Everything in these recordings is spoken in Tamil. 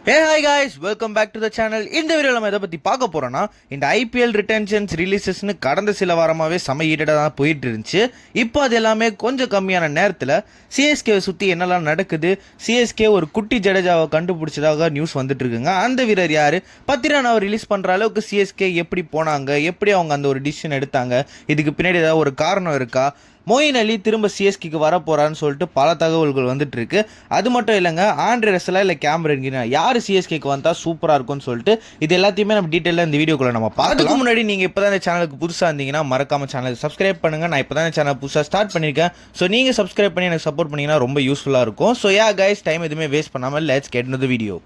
Hey hi guys, welcome back to the channel. இந்த வீடியோல நம்ம எதை பத்தி பார்க்க போறோம்னா இந்த IPL ரிட்டென்ஷன்ஸ் ரிலீசஸ்னு கடந்த சில வாரமாவே செம ஈடடா தான் போயிட்டு இருந்துச்சு. இப்போ அது எல்லாமே கொஞ்சம் கம்மியான நேரத்தில் சிஎஸ்கேவை சுற்றி என்னெல்லாம் நடக்குது, சிஎஸ்கே ஒரு குட்டி ஜடேஜாவை கண்டுபிடிச்சதாக நியூஸ் வந்துட்டு இருக்குங்க. அந்த வீரர் யாரு, பத்திரானாவை ரிலீஸ் பண்ணுற அளவுக்கு சிஎஸ்கே எப்படி போனாங்க, எப்படி அவங்க அந்த ஒரு டிசிஷன் எடுத்தாங்க, இதுக்கு பின்னாடி ஏதாவது ஒரு காரணம் இருக்கா, மொயின் அலி திரும்ப சிஎஸ்கேக்கு வர போறான்னு சொல்லிட்டு பல தகவல்கள் வந்துட்டு இருக்கு. அது மட்டும் இல்லைங்க, ஆண்ட்ரே ரசலா இல்லை கேமரன் கிரீன் யார் சிஎஸ்கேக்கு வந்தா சூப்பராக இருக்கும்னு சொல்லிட்டு இது எல்லாத்தையுமே நம்ம டீட்டெயிலாக இந்த வீடியோக்குள்ள நம்ம பார்க்கலாம். அதுக்கு முன்னாடி நீங்கள் இப்போ தான் இந்த சேனலுக்கு புதுசாக இருந்தீங்கன்னா மறக்காம சேனலுக்கு சப்ஸ்கிரைப் பண்ணுங்க. நான் இப்போ தான் இந்த சேனல் புதுசாக ஸ்டார்ட் பண்ணியிருக்கேன். ஸோ நீங்கள் சப்ஸ்கிரைப் பண்ணி எனக்கு சப்போர்ட் பண்ணீங்கன்னா ரொம்ப யூஸ்ஃபுல்லாக இருக்கும். ஸோ கைஸ், டைம் எதுவுமே வேஸ்ட் பண்ணாமல் let's get into the video.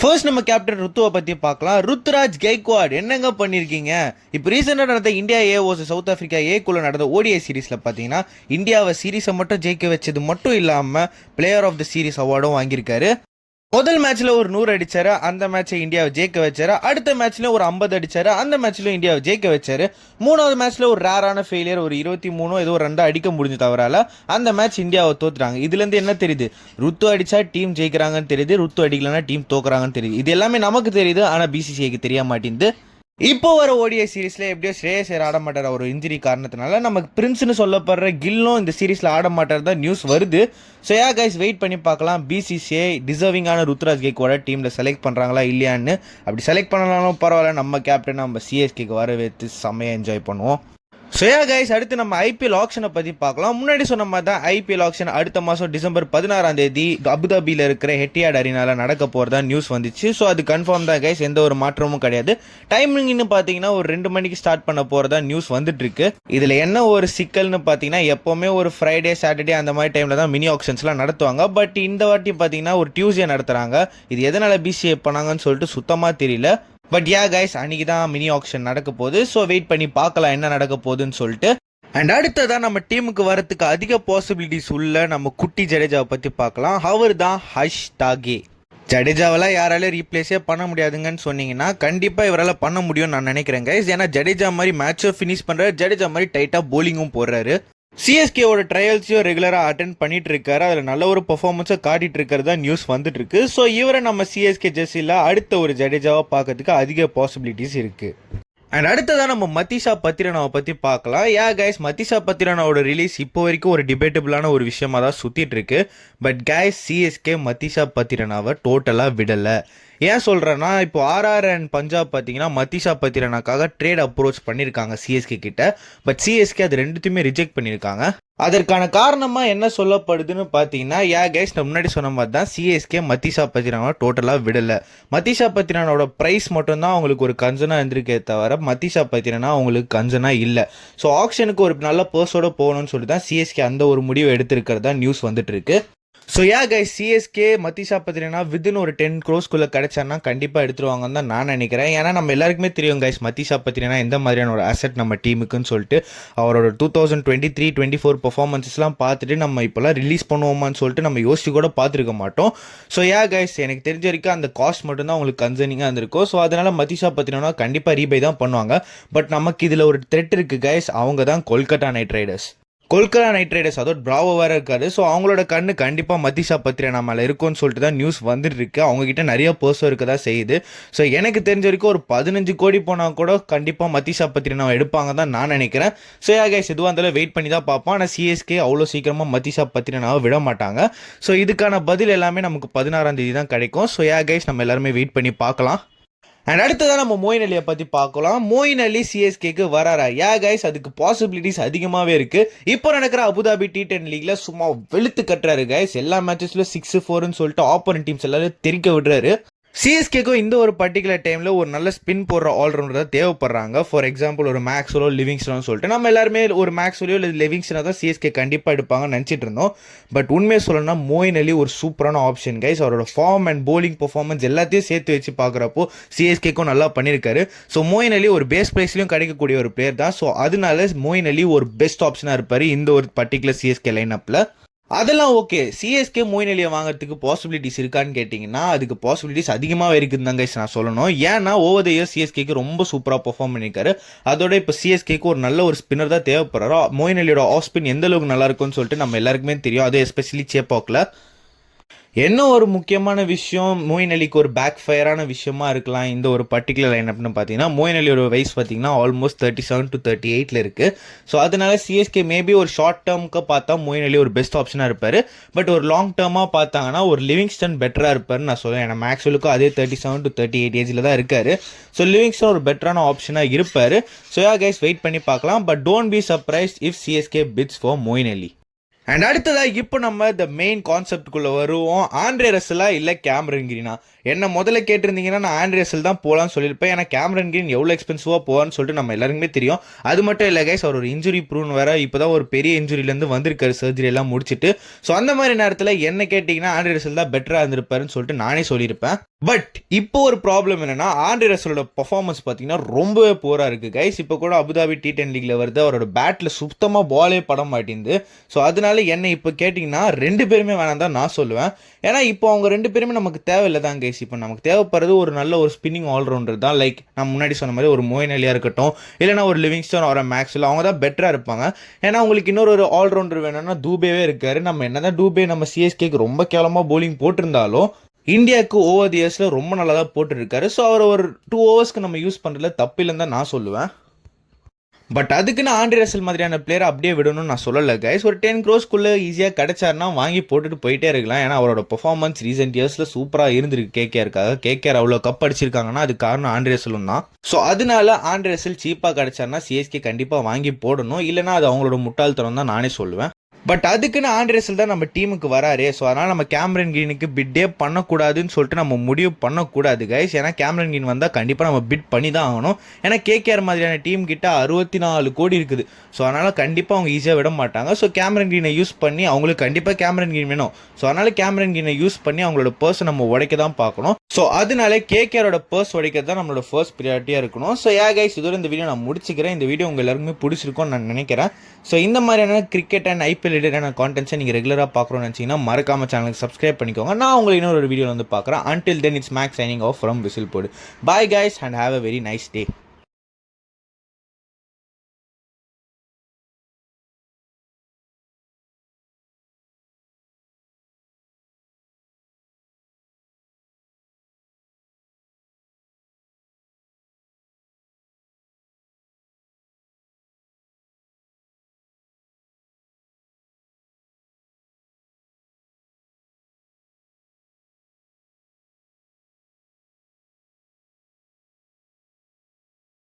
First நம்ம கேப்டன் ருத்துவை பற்றி பார்க்கலாம். ருத்துராஜ் கெய்க்வாட் என்னங்க பண்ணியிருக்கீங்க? இப்போ ரீசெண்டாக நடந்த India A versus South Africa ஏக்குள்ள நடந்த ஓடிஐ சீரீஸில் பார்த்தீங்கன்னா இந்தியாவை சீரீஸை மட்டும் ஜெயிக்க வச்சது மட்டும் இல்லாமல் பிளேயர் ஆஃப் த சீரீஸ் அவார்டும் வாங்கியிருக்காரு. முதல் மேட்ச்ல ஒரு 100 அடிச்சாரு, அந்த மேட்சை இந்தியாவை ஜெயிக்க வச்சாரு. அடுத்த மேட்ச்ல ஒரு 50 அடிச்சாரு, அந்த மேட்ச்லயும் இந்தியாவை ஜெயிக்க வச்சாரு. மூணாவது மேட்ச்ல ஒரு ரேரான ஃபெயிலியர், ஒரு 23 ஏதோ ஒரு 2 அடிக்க முடிஞ்ச தவறால அந்த மேட்ச் இந்தியாவை தோத்துறாங்க. இதுல இருந்து என்ன தெரியுது? ருத்து அடிச்சா டீம் ஜெயிக்கிறாங்கன்னு தெரியுது, ருத்து அடிக்கலன்னா டீம் தோக்குறாங்கன்னு தெரியுது. இது எல்லாமே நமக்கு தெரியுது, ஆனா பிசிசிஐக்கு தெரிய மாட்டேங்குது. இப்போ வர ஓடிஐ சீரீஸ்ல எப்படியோ ஸ்ரேயஸ் ஐயர் ஆட மாட்டார், ஒரு இன்ஜுரி காரணத்தினால. நமக்கு பிரின்ஸ்னு சொல்லப்படுற கில்லும் இந்த சீரீஸ்ல ஆட மாட்டார் தான் நியூஸ் வருது. ஸோ கைஸ், வெயிட் பண்ணி பார்க்கலாம் பிசிசிஐ டிசர்விங்கான ருத்ராஜ் கெய்க்வாட டீம்ல செலக்ட் பண்றாங்களா இல்லையான்னு. அப்படி செலக்ட் பண்ணலாலும் பரவாயில்ல, நம்ம கேப்டன் நம்ம சிஎஸ்கேக்கு வர வைத்து செம்மையா என்ஜாய் பண்ணுவோம். ஸோ கைஸ், அடுத்து நம்ம ஐபிஎல் ஆக்ஷனை பற்றி பார்க்கலாம். முன்னாடி சொன்ன மாதிரி தான் ஐபிஎல் ஆக்ஷன் அடுத்த மாதம் டிசம்பர் 16 அபுதாபியில் இருக்கிற ஹெட்டியாட் அரினால நடக்க போகிறதா நியூஸ் வந்துச்சு. ஸோ அது கன்ஃபார்ம் தான் கைஸ், எந்த ஒரு மாற்றமும் கிடையாது. டைமிங்னு பார்த்தீங்கன்னா ஒரு 2 மணிக்கு ஸ்டார்ட் பண்ண போகிறதா நியூஸ் வந்துட்டு இருக்கு. இதில் என்ன ஒரு சிக்கல்னு பார்த்தீங்கன்னா, எப்போவுமே ஒரு ஃப்ரைடே சாட்டர்டே அந்த மாதிரி டைமில் தான் மினி ஆக்ஷன்ஸ்லாம் நடத்துவாங்க. பட் இந்த வாட்டி பார்த்தீங்கன்னா ஒரு டியூஸ்டே நடத்துகிறாங்க. இது எதனால் பிசிஏ பண்ணாங்கன்னு சொல்லிட்டு சுத்தமாக தெரியல. பட் கைஸ், அன்னைக்கு தான் மினி ஆக்ஷன் நடக்க போகுது. ஸோ வெயிட் பண்ணி பார்க்கலாம் என்ன நடக்க போகுதுன்னு சொல்லிட்டு. அண்ட் அடுத்ததான் நம்ம டீமுக்கு வரத்துக்கு அதிக பாசிபிலிட்டிஸ் உள்ள நம்ம குட்டி ஜடேஜாவை பற்றி பார்க்கலாம். அவர் தான் #. ஜடேஜாவெல்லாம் யாராலும் ரீப்ளேஸே பண்ண முடியாதுங்கன்னு சொன்னீங்கன்னா கண்டிப்பாக இவரால் பண்ண முடியும்னு நான் நினைக்கிறேன் கைஸ். ஏன்னா ஜடேஜா மாதிரி மேட்சை ஃபினிஷ் பண்ணுறாரு, ஜடேஜா மாதிரி டைட்டாக போலிங்கும் போடுறாரு. சிஎஸ்கேவோட ட்ரையல்ஸையும் ரெகுலராக அட்டென்ட் பண்ணிட்டு இருக்காரு, அதில் நல்ல ஒரு பர்ஃபார்மன்ஸை காட்டிட்டு இருக்கிறது தான் நியூஸ் வந்துட்டு இருக்கு. ஸோ இவரை நம்ம சிஎஸ்கே ஜெர்சியில் அடுத்த ஒரு ஜடேஜாவை பார்க்கறதுக்கு அதிக பாசிபிலிட்டிஸ் இருக்கு. அண்ட் அடுத்ததான் நம்ம மதிஷா பத்திரனாவை பற்றி பார்க்கலாம். கைஸ், மதிஷா பத்திரனாவோட ரிலீஸ் இப்போ வரைக்கும் ஒரு டிபேட்டபிளான ஒரு விஷயமா தான் சுற்றிட்டு இருக்கு. பட் கைஸ், சிஎஸ்கே மதிஷா பத்திரனாவை டோட்டலாக விடலை. ஏன் சொல்கிறேன்னா, இப்போ ஆர்ஆர் அண்ட் பஞ்சாப் பார்த்தீங்கன்னா மதிஷா பத்திரனாக்காக ட்ரேட் அப்ரோச் பண்ணியிருக்காங்க சிஎஸ்கே கிட்ட. பட் சிஎஸ்கே அது ரெண்டுத்தையுமே ரிஜெக்ட் பண்ணியிருக்காங்க. அதற்கான காரணமாக என்ன சொல்லப்படுதுன்னு பார்த்தீங்கன்னா, கைஸ், நான் முன்னாடி சொன்ன மாதிரி தான் சிஎஸ்கே மதிஷா பத்திரனாவை டோட்டலாக விடலை. மதிஷா பத்திரனாவோட ப்ரைஸ் மட்டும்தான் அவங்களுக்கு ஒரு கன்சனாக இருந்திருக்கே தவிர மதிஷா பத்திரனா அவங்களுக்கு கன்சனாக இல்லை. ஸோ ஆக்ஷனுக்கு ஒரு நல்ல பர்ஸோட போகணும்னு சொல்லி தான் சிஎஸ்கே அந்த ஒரு முடிவை எடுத்திருக்கிறதா நியூஸ் வந்துட்டு இருக்கு. So guys, CSK Matheesha Pathirana within ஒரு 10 crores கிடைச்சான்னா கண்டிப்பாக எடுத்துருவாங்கன்னு தான் நான் நினைக்கிறேன். ஏன்னா நம்ம எல்லாருக்குமே தெரியும் கைஸ், மதிஷா பத்திரனா எந்த மாதிரியான ஒரு அசெட் நம்ம டீமுக்குன்னு சொல்லிட்டு. அவரோட 2023-24 பர்ஃபார்மன்ஸஸ்லாம் பார்த்துட்டு நம்ம இப்போலாம் ரிலீஸ் பண்ணுவோமான்னு சொல்லிட்டு நம்ம யோசிச்சு கூட பார்த்துருக்க மாட்டோம். ஸோ கைஸ், எனக்கு தெரிஞ்ச வரைக்கும் அந்த காஸ்ட் மட்டும்தான் அவங்களுக்கு கன்சர்னிங்காக இருந்திருக்கும். ஸோ அதனால் மதிஷா பத்திரனா கண்டிப்பாக ரீபை தான் பண்ணுவாங்க. பட் நமக்கு இதில் ஒரு த்ரெட் இருக்குது கைஸ், அவங்க தான் கொல்கத்தா நைட் ரைடர்ஸ். அதோட பிராவோ வேற இருக்காரு. ஸோ அவங்களோட கண்ணு கண்டிப்பாக மதிஷா பத்திரனா மேலே இருக்கும்னு சொல்லிட்டு தான் நியூஸ் வந்துட்டு இருக்கு. அவங்க கிட்ட நிறைய பர்சன் இருக்க தான் செய்யுது. ஸோ எனக்கு தெரிஞ்ச வரைக்கும் ஒரு 15 கோடி போனால் கூட கண்டிப்பாக மதிஷா பத்திரனாவை எடுப்பாங்க தான் நான் நினைக்கிறேன். ஸோ கைஸ், எதுவாக இருந்தாலும் வெயிட் பண்ணி தான் பார்ப்போம். ஆனால் சிஎஸ்கே அவ்வளோ சீக்கிரமாக மதிஷா பத்திரனாவை விட மாட்டாங்க. ஸோ இதுக்கான பதில் எல்லாமே நமக்கு 16 தான் கிடைக்கும். ஸோ கைஸ், நம்ம எல்லாருமே வெயிட் பண்ணி பார்க்கலாம். அண்ட் அடுத்ததான் நம்ம மொயின் அலியை பற்றி பார்க்கலாம். மொயின் அலி சிஎஸ்கேக்கு வராரா? கைஸ், அதுக்கு பாசிபிலிட்டிஸ் அதிகமாகவே இருக்குது. இப்போ நடக்கிற அபுதாபி T10 லீக்ல சும்மா வெளுத்து கட்டுறாரு கைஸ். எல்லா மேட்சஸ்லையும் 6-4ன்னு சொல்லிட்டு ஆப்போனன்ட் டீம்ஸ் எல்லாரும் தெரிக்க விடுறாரு. சிஎஸ்கேக்கும் இந்த ஒரு பர்டிகுலர் டைமில் ஒரு நல்ல ஸ்பின் போடுற ஆல்ரவுண்டர் தான் தேவைப்படுறாங்க. ஃபார் எக்ஸாம்பிள் ஒரு மேக்ஸ்வெலோ லிவிங்ஸ்டனோ சொல்லிட்டு நம்ம எல்லாருமே ஒரு மேக்ஸ்வெலோ இல்லை லிவிங்ஸ்டனோ தான் சிஎஸ்கே கண்டிப்பாக எடுப்பாங்கன்னு நினச்சிட்டு இருந்தோம். பட் உண்மையை சொல்லணும்னா மொயின் அலி ஒரு சூப்பரான ஆப்ஷன் கைஸ். அவரோட ஃபார்ம் அண்ட் போலிங் பர்ஃபார்மன்ஸ் எல்லாத்தையும் சேர்த்து வச்சு பார்க்குறப்போ சிஎஸ்கேக்கும் நல்லா பண்ணியிருக்காரு. ஸோ மொயின் அலி ஒரு பேஸ் பிளேஸ்லையும் கிடைக்கக்கூடிய ஒரு பிளேயர் தான். ஸோ அதனால மொயின் அலி ஒரு பெஸ்ட் ஆப்ஷனாக இருப்பார் இந்த ஒரு பர்டிகுலர் சிஎஸ்கே லைனப்பில். அதெல்லாம் ஓகே. சிஎஸ்கே மொயின் அலியை வாங்குறதுக்கு பாசிபிலிட்டிஸ் இருக்கான்னு கேட்டிங்கன்னா அதுக்கு பாசிபிலிட்டிஸ் அதிகமாக இருக்குதுன்னு தாங்க நான் சொல்லணும். ஏன்னா ஓவர் த இயர் சிஎஸ்கேக்கு ரொம்ப சூப்பராக பெர்ஃபார்ம் பண்ணியிருக்காரு. அதோட இப்போ சிஎஸ்கேக்கு ஒரு நல்ல ஒரு ஸ்பின்னர் தான் தேவைப்படுறாரோ. மொயின் அலியோட ஆஃப் ஸ்பின் எந்த அளவுக்கு நல்லா இருக்கும்னு சொல்லிட்டு நம்ம எல்லாருக்குமே தெரியும், அது எஸ்பெஷலி சேப்பாக்கில். என்ன ஒரு முக்கியமான விஷயம் மோயின் அலிக்கு ஒரு பேக் ஃபயரான விஷயமா இருக்கலாம் இந்த ஒரு பர்டிகுலர் லைனப்னு பார்த்தீங்கன்னா, மோயின் அலியோட வயசு பார்த்தீங்கன்னா ஆல்மோஸ்ட் 37 to 38 இருக்குது. ஸோ அதனால சிஎஸ்கே மேபி ஒரு ஷார்ட் டேர்முக்கு பார்த்தா மோயின் அலி ஒரு பெஸ்ட் ஆப்ஷனாக இருப்பார். பட் ஒரு லாங் டேர்மாக பார்த்தாங்கன்னா ஒரு லிவிங்ஸ்டன் பெட்டராக இருப்பார்னு நான் சொல்லுவேன். ஏன்னா மேக்ஸ்வெலுக்கும் அதே 37 to 38 ஏஜில் தான் இருக்கார். ஸோ லிவிங்ஸ்டன் ஒரு பெட்டரான ஆப்ஷனாக இருப்பார். ஸோ கைஸ் வெயிட் பண்ணி பார்க்கலாம். But don't be surprised if CSK bits for Moeen Ali. And அடுத்ததாக இப்போ நம்ம த மெயின் கான்செப்டுக்குள்ளே வருவோம். ஆண்ட்ரே ரசலா இல்லை கேமரன் கிரீனா? என்ன முதல்ல கேட்டிருந்தீங்கன்னா நான் ஆண்ட்ரே ரசல் தான் போகலான்னு சொல்லியிருப்பேன். ஏன்னா கேமரன் கிரீன் எவ்வளோ எக்ஸ்பென்சிவாக போவான்னு சொல்லிட்டு நம்ம எல்லாருக்குமே தெரியும். அது மட்டும் இல்லை கைஸ், அவர் ஒரு இன்ஜுரி ப்ரூவ் வேறு இப்போ தான் ஒரு பெரிய இன்ஜுரியிலேருந்து வந்திருக்காரு, சர்ஜரி எல்லாம் முடிச்சுட்டு. ஸோ அந்த மாதிரி நேரத்தில் என்ன கேட்டிங்கன்னா ஆண்ட்ரே ரசல் தான் பெட்டராக இருந்திருப்பாருன்னு சொல்லிட்டு நானே சொல்லியிருப்பேன். பட் இப்போ ஒரு ப்ராப்ளம் என்னன்னா, ஆண்ட்ரே ரசலோட பர்ஃபார்மன்ஸ் பார்த்தீங்கன்னா ரொம்பவே போராக இருக்குது கைஸ். இப்போ கூட அபுதாபி T10 லீக்ல வருது, அவரோட பேட்டில் சுத்தமாக பாலே பட மாட்டேங்குது. ஸோ அதனால என்ன இப்போ கேட்டிங்கன்னா ரெண்டு பேருமே வேணாம் தான் நான் சொல்லுவேன். ஏன்னா இப்போ அவங்க ரெண்டு பேருமே நமக்கு தேவையில்லை தான் கைஸ். இப்போ நமக்கு தேவைப்படுறது ஒரு நல்ல ஒரு ஸ்பின்னிங் ஆல்ரவுண்டர் தான். லைக் நான் முன்னாடி சொன்ன மாதிரி ஒரு மோயின் அலியாக இருக்கட்டும், இல்லைனா ஒரு லிவிங்ஸ்டன் ஒரு மேக்ஸ்வெல், அவங்க தான் பெட்டராக இருப்பாங்க. ஏன்னா உங்களுக்கு இன்னொரு ஒரு ஆல்ரவுண்டர் வேணும்னா டூபேவே இருக்காரு. நம்ம என்னதான் டூபே நம்ம சிஎஸ்கேக்கு ரொம்ப கேவலமாக போலிங் போட்டிருந்தாலும் இந்தியாவுக்கு ஓவர் தி இயர்ஸில் ரொம்ப நல்லா தான் போட்டுருக்காரு. ஸோ அவர் ஒரு 2 ஓவர்ஸ்க்கு நம்ம யூஸ் பண்ணுறதுல தப்பில்லைன்னு தான் நான் சொல்லுவேன். பட் அதுக்குன்னு ஆண்ட்ரே ரசல் மாதிரியான பிளேயரை அப்படியே விடணும்னு நான் சொல்லலை கைஸ். ஒரு 10 crores ஈஸியாக கிடைச்சாருன்னா வாங்கி போட்டுட்டு போயிட்டே இருக்கலாம். ஏன்னா அவரோட பெர்ஃபார்மன்ஸ் ரீசெண்ட் இயர்ஸில் சூப்பராக இருந்திருக்கு கேகேஆருக்காக. கேகேஆர் அவ்வளோ கப் அடிச்சிருக்காங்கன்னா அது காரணம் ஆண்ட்ரே ரசலும் தான். ஸோ அதனால ஆண்ட்ரே ரசல் சீப்பாக கிடைச்சாருன்னா சிஎஸ்கே கண்டிப்பாக வாங்கி போடணும். இல்லைனா அது அவங்களோட முட்டாள்தனம் தான் நானே சொல்லுவேன். பட் அதுக்குன்னு ஆண்ட்ரே ரசல் தான் நம்ம டீமுக்கு வராரு. ஸோ அதனால் நம்ம கேமரன் கிரீனுக்கு பிட்டே பண்ணக்கூடாதுன்னு சொல்லிட்டு நம்ம முடிவு பண்ணக்கூடாது கைஸ். ஏன்னா கேமரன் கிரீன் வந்தால் கண்டிப்பாக நம்ம பிட் பண்ணி தான் ஆகணும். ஏன்னா கேகேஆர் மாதிரியான டீம் கிட்ட 64 கோடி இருக்குது. ஸோ அதனால் கண்டிப்பாக அவங்க ஈஸியாக விட மாட்டாங்க. ஸோ கேமரன் கிரீனை யூஸ் பண்ணி அவங்களுக்கு கண்டிப்பாக கேமரன் கிரீன் வேணும். ஸோ அதனால் கேமரன் கிரீனை யூஸ் பண்ணி அவங்களோட பர்ஸை நம்ம உடைக்க தான் பார்க்கணும். ஸோ அதனால கேகேஆரோட பர்ஸ் உடைக்கிறது தான் நம்மளோட ஃபர்ஸ்ட் ப்ரியாரிட்டியாக இருக்கணும். ஸோ கைஸ் இதோட இந்த வீடியோ நான் முடிச்சுக்கிறேன். இந்த வீடியோ உங்கள் எல்லாருக்குமே பிடிச்சிருக்கும்னு நான் நினைக்கிறேன். ஸோ இந்த மாதிரியான கிரிக்கெட் அண்ட் ஐபிஎல் ரிலேட்டடான கான்டென்ட்ஸை நீங்கள் ரெகுலராக பார்க்குறோன்னு நினச்சிங்கன்னா மறக்காம சேனலுக்கு சப்ஸ்கிரைப் பண்ணிக்கோங்க. நான் உங்களை இன்னொரு வீடியோ வந்து பார்க்குறேன். Until then, it's Max signing off from Whistlepod. Bye guys and have a very nice day.